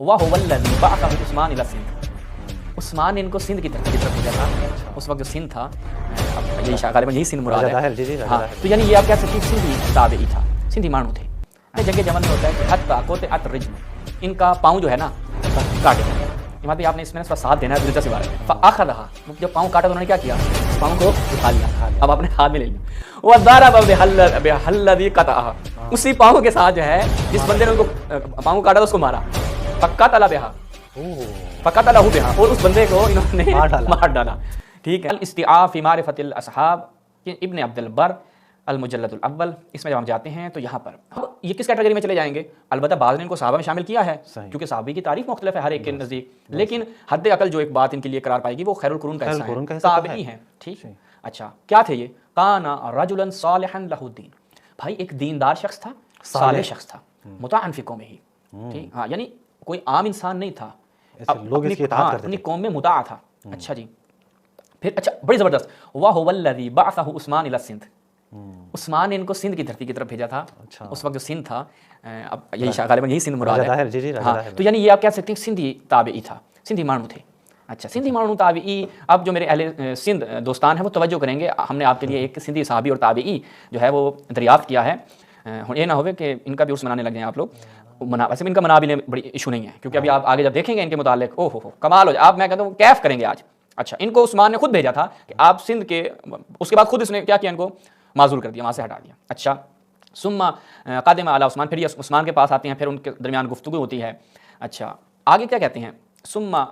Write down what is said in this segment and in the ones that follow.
वहुवल्लज़ी बअसा उस्मान इला सिंध, उस्मान ने इनको सिंध की तरफ भेजा था। उस वक्त जो सिंध था, अब यही गालिबन यही सिंध मुराद है। हाँ, तो यानी ये आप कह सकते हैं सिंधी ताबई था, सिंधी मानू थे। जंगे जमल में होता है कि हत्ता कोते अत रिज्म, इनका पाँव जो है ना काटे। इमाम भाई आपने इसमें साथ देना है, दिलचस्प बात है। फअखज़हा, जब पाँव काटा तो उन्होंने क्या किया, पाँव को उठा लिया, अब आपने हाथ में ले लिया। वज़रब बिहल्लज़ी क़तअहा, उसी पाँव के साथ जो है जिस बंदे ने उनको पाँव काटा था उसको मारा। फ़क़तल बिहा, फ़क़तलहु बिहा, और उस बंदे को इन्होंने मार डाला। ठीक है। इस्तिआफ़ फ़ी मारिफ़तिल असहाब इब्न अब्दुल बर अल मुजल्लदुल अव्वल, इसमें जब हम जाते हैं तो यहाँ पर अब ये किस कैटेगरी में चले जाएंगे। अलबत्ता बाद ने इनको सहाबा में शामिल किया है, क्योंकि सहाबी की तारीफ मुख्तलिफ है हर एक के नज़दीक, लेकिन हद अकल जो एक बात इनके लिए करार पाएगी वो खैरुल कुरून का हिस्सा है, ताबई है। ठीक है। अच्छा, क्या थे ये? काना रजुलन सालिहन लहुद्दीन, भाई एक दीनदार शख्स था, सालेह शख्स था, मुताअन फ़ी कौमिही। ठीक, हाँ, यानी कोई आम इंसान नहीं था, अपनी कौम में मुताअ था। अच्छा जी, फिर अच्छा बड़ी ज़बरदस्त, वहुवल्लज़ी बअसा उस्मान इला सिंध, उस्मान ने इनको सिंध की धरती की तरफ भेजा था। अच्छा। उस वक्त जो सिंध था, अब यही गालिबन यही सिंध मुराद है। हाँ, तो यानी ये आप कह सकते हैं सिंधी ताबई था, सिंधी मानू थे। अच्छा, सिंधी मानू ताबई। अब जो मेरे अहले सिंध दोस्तान है वो तवज्जो करेंगे, हमने आपके लिए एक सिंधी सहाबी और ताबई जो है वो दरियाफ्त किया है। ये ना हो कि इनका भी उर्स मनाने लग जाएं आप लोग। वैसे इनका मना भी लें बड़ी इशू नहीं है, क्योंकि अभी आप आगे जब देखेंगे इनके मुतालिक, ओह हो कमाल हो जाए, आप मैं कहता हूँ कैफ करेंगे आज। अच्छा, इनको उस्मान ने खुद भेजा था कि आप सिंध के, उसके बाद खुद इसने क्या किया, इनको माजूर कर दिया, वहाँ से हटा दिया। अच्छा, सुम्मा कादिम अला उस्मान, फिर ये उस्मान के पास आते हैं, फिर उनके दरमियान गुफ्तगू होती है। अच्छा, आगे क्या कहते हैं, सुम्मा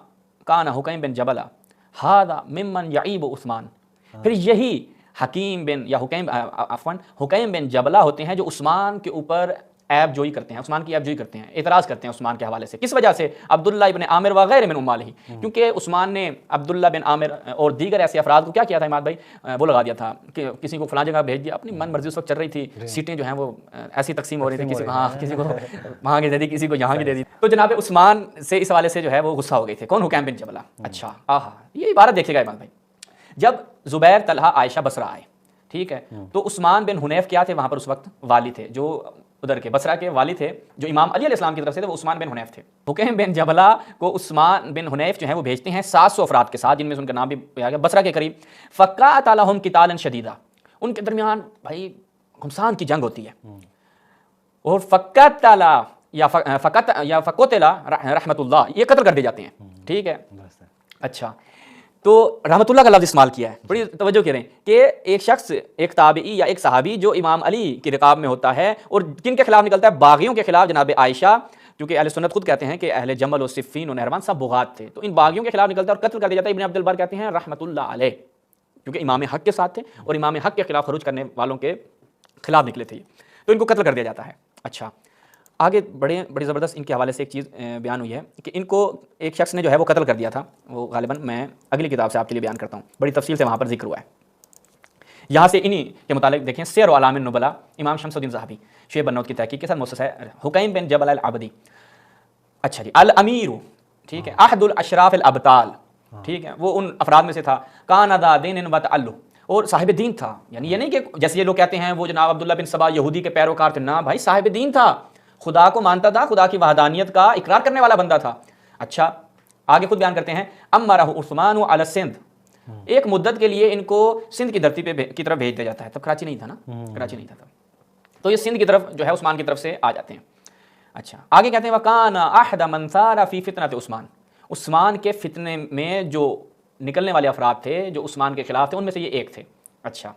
काना हुकैम बिन जबला हादा मिम्मन यईब उस्मान, फिर यही हकीम बिन या हुकैम बिन जबला होते हैं जो उस्मान के ऊपर ऐब जोई करते हैं, उस्मान की ऐब जोई करते हैं, एतराज़ करते हैं उस्मान के हवाले से। किस वजह से? अब्दुल्ला इब्न आमिर वगैरह मिन उम्मालिही, क्योंकि उस्मान ने अब्दुल्ला बिन आमिर और दीगर ऐसे अफराद को क्या किया था इमाद भाई, वो लगा दिया था कि किसी को फलां जगह भेज दिया, अपनी मन मर्जी उस वक्त चल रही थी, सीटें जो हैं वो ऐसी तकसीम हो रही थी, किसी को हाँ, किसी को वहाँ की दे दी, किसी को यहाँ की दे दी। तो जनाब उस्मान से इस हवाले से जो है वो गुस्सा हो गए थे। कौन? हुकैम बिन जबला। अच्छा, आहा, ये इबारत देखिएगा इमाद भाई, जब ज़ुबैर तलहा आयशा बसरा आए, ठीक है, तो उस्मान बिन हुनैफ क्या थे वहाँ पर उस वक्त, वाली थे, जो उधर के बसरा के वाली थे, जो इमाम अली अलैहिस्सलाम की तरफ से थे, वो उस्मान बिन हुनैफ थे। हुकैम बिन जबला को उस्मान बिन हुनैफ जो है वो भेजते हैं 700 अफराद के साथ, जिनमें से उनका नाम भी आ गया, बसरा के करीब। फ़क़अत अलहुम क़ितालन शदीदा, उनके दरमियान भाई घमसान की जंग होती है। और फ़क़तला रहमतुल्लाह, ये कत्ल कर दिए जाते हैं। ठीक है। अच्छा, तो रहमतुल्लाह का लफ्ज़ इस्तेमाल किया है, बड़ी तवज्जो करें कि एक शख्स, एक ताबई या एक सहाबी जो इमाम अली की रिकाब में होता है और किन के खिलाफ निकलता है, बागियों के खिलाफ। जनाब आयशा, क्योंकि अहले सुन्नत खुद कहते हैं कि अहले जमल और सिफ़ीन और नहरवान सब बुगात थे, तो इन बागियों के खिलाफ निकलता है और कत्ल कर दिया जाता है। इब्न अब्दुल बर कहते हैं रहमतुल्लाह अलैह, क्योंकि इमाम हक के साथ थे और इमाम हक के खिलाफ खरूज करने वालों के खिलाफ निकले थे, तो इनको कत्ल कर दिया जाता है। अच्छा, आगे बड़ी ज़बरदस्त इनके हवाले से एक चीज़ बयान हुई है कि इनको एक शख्स ने जो है वो कत्ल कर दिया था, वो गालिबन मैं अगली किताब से आपके लिए बयान करता हूँ, बड़ी तफसील से वहाँ पर जिक्र हुआ है। यहाँ से इन्हीं के मुतालिक देखें, सियर व अलामिन नुबला, इमाम शमसुद्दीन ज़हाबी शुएब बन्नौत की तहकीक के साथ मुअस्ससा है हुकैम बिन जबल अल अबदी। अच्छा जी, अल अमीर, ठीक है, अहदुल अशराफ अल अबताल, ठीक है, वो उन अफराद में से था। कान अदा दीन व तअल्लुह, और साहिब दीन था। यानी ये नहीं कि जैसे ये लोग कहते हैं वो जनाब अब्दुल्ला बिन सबा यहूदी के पैरोकार थे, ना भाई, साहिब दीन था, खुदा को मानता था, खुदा की वहदानियत का इकरार करने वाला बंदा था। अच्छा, आगे खुद बयान करते हैं, अम्मरहु उस्मान अला सिंध, एक मुद्दत के लिए इनको सिंध की धरती पे की तरफ भेज दिया जाता है। तब कराची नहीं था ना, कराची नहीं था तब, तो ये सिंध की तरफ जो है उस्मान की तरफ से आ जाते हैं। अच्छा, आगे कहते हैं वकाना अहद मन सारा फी फितनत उस्मान, उस्मान के फितने में जो निकलने वाले अफराद थे जो उस्मान के खिलाफ थे, उनमें से ये एक थे। अच्छा,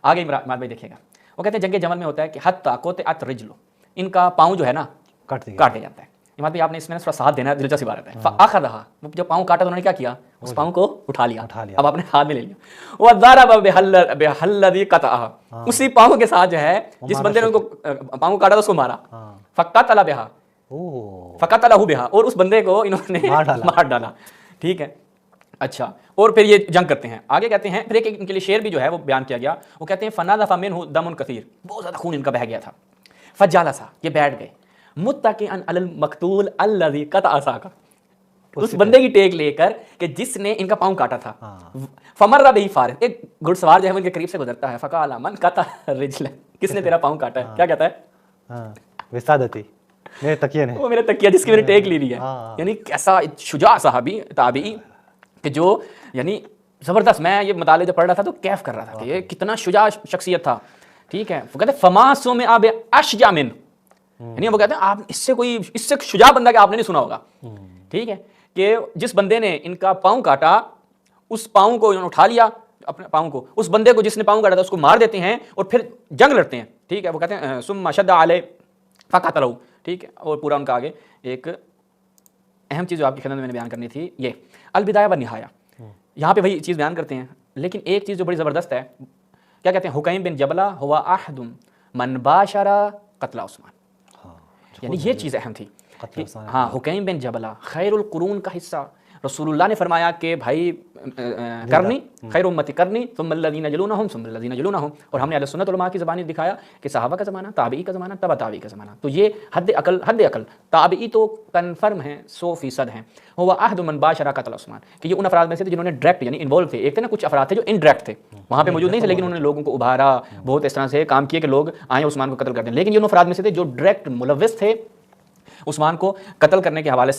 आगे इमरान भाई देखिएगा, वो कहते हैं जंगे जमल में होता है कि हत्ता कोते अत रिजलो, इनका पाँव जो है ना काट दिया जाता है। इमाम भाई आपने इसमें थोड़ा साथ देना है, दिलचस्प बात है। फअखज़हा, जब पाँव काटा तो उन्होंने क्या किया, उस पाँव को उठा लिया, अब आपने हाथ में ले लिया। वज़रब बिहल्लज़ी क़तअहा, उसी पाँव के साथ जो है जिस बंदे ने उनको पाँव काटा था उसको मारा। फ़क़तल बिहा, फ़क़तलहु बिहा, और उस बंदे को इन्होंने मार डाला। ठीक है। अच्छा, और फिर ये जंग करते हैं। आगे कहते हैं, फिर एक इनके लिए शेर भी जो है वो बयान किया गया, वो कहते हैं फ़नाज़फ़ मिन्हु दमुन कसीर, बहुत ज़्यादा खून इनका बह गया था। फ़जालसा, ये बैठ गए, मुत्तकिअन अलल मक़तूल अल्लज़ी क़तअ साक़ा, उस बंदे की टेक लेकर कि जिसने इनका पाँव काटा था। फमर्रा बिही फारिस, एक घुड़सवार जो है उनके करीब से गुजरता है। फ़क़ाला मन क़तअ रिजलक, किसने तेरा पाँव काटा है? क्या कहता है? विसादती, وہ میرا تکیہ جس کی میں نے ٹیک لی ہے. یعنی کیسا شجاع صحابی تابعی کہ جو یعنی زبردست. میں یہ مطالعہ جب پڑھ رہا تھا تو کیف کر رہا تھا کہ یہ کتنا شجاع شخصیت تھا. ٹھیک ہے, وہ کہتے ہیں فما سمع اب اشجع من, یعنی وہ کہتے ہیں آپ اس سے شجاع بندہ کہ آپ نے نہیں سنا ہوگا. ٹھیک ہے, کہ جس بندے نے ان کا پاؤں کاٹا اس پاؤں کو اٹھا لیا اپنے پاؤں کو, اس بندے کو جس نے پاؤں کاٹا تھا اس کو مار دیتے ہیں اور پھر جنگ لڑتے ہیں. ٹھیک ہے, وہ کہتے ہیں ثم شد علیہ فقتلہ. ٹھیک ہے, اور پورا ان کا آگے ایک اہم چیز جو آپ کی خدمت میں نے بیان کرنی تھی, یہ البدایہ والنہایہ. یہاں پہ وہی چیز بیان کرتے ہیں, لیکن ایک چیز جو بڑی زبردست ہے, کیا کہتے ہیں, حکیم بن جبلہ ہوا احد من باشر قتل عثمان. یعنی یہ چیز اہم تھی. ہاں, حکیم بن جبلہ خیر القرون کا حصہ. رسول اللہ نے فرمایا کہ بھائی کرنی خیر امتی کرنی ثم الذین یلونہم ثم الذین یلونہم. اور ہم نے اہل سنت علماء کی زبانی دکھایا کہ صحابہ کا زمانہ, تابعی کا زمانہ, تبع تابعی کا زمانہ. تو یہ حد عقل تابعی تو کنفرم ہیں 100% ہیں. ہوا عہد من باشر قتل عثمان, کہ یہ ان افراد میں سے تھے جنہوں نے ڈائریکٹ یعنی انوالو تھے. ایک تھے نا, کچھ افراد تھے جو انڈائریکٹ تھے, وہاں پہ موجود نہیں تھے, لیکن انہوں نے لوگوں کو ابھارا, بہت اس طرح سے کام کیے کہ لوگ آئیں عثمان کو قتل کر دیں. لیکن یہ ان افراد میں سے تھے جو ڈائریکٹ ملوث تھے عثمان کو قتل کرنے کے حوالے سے.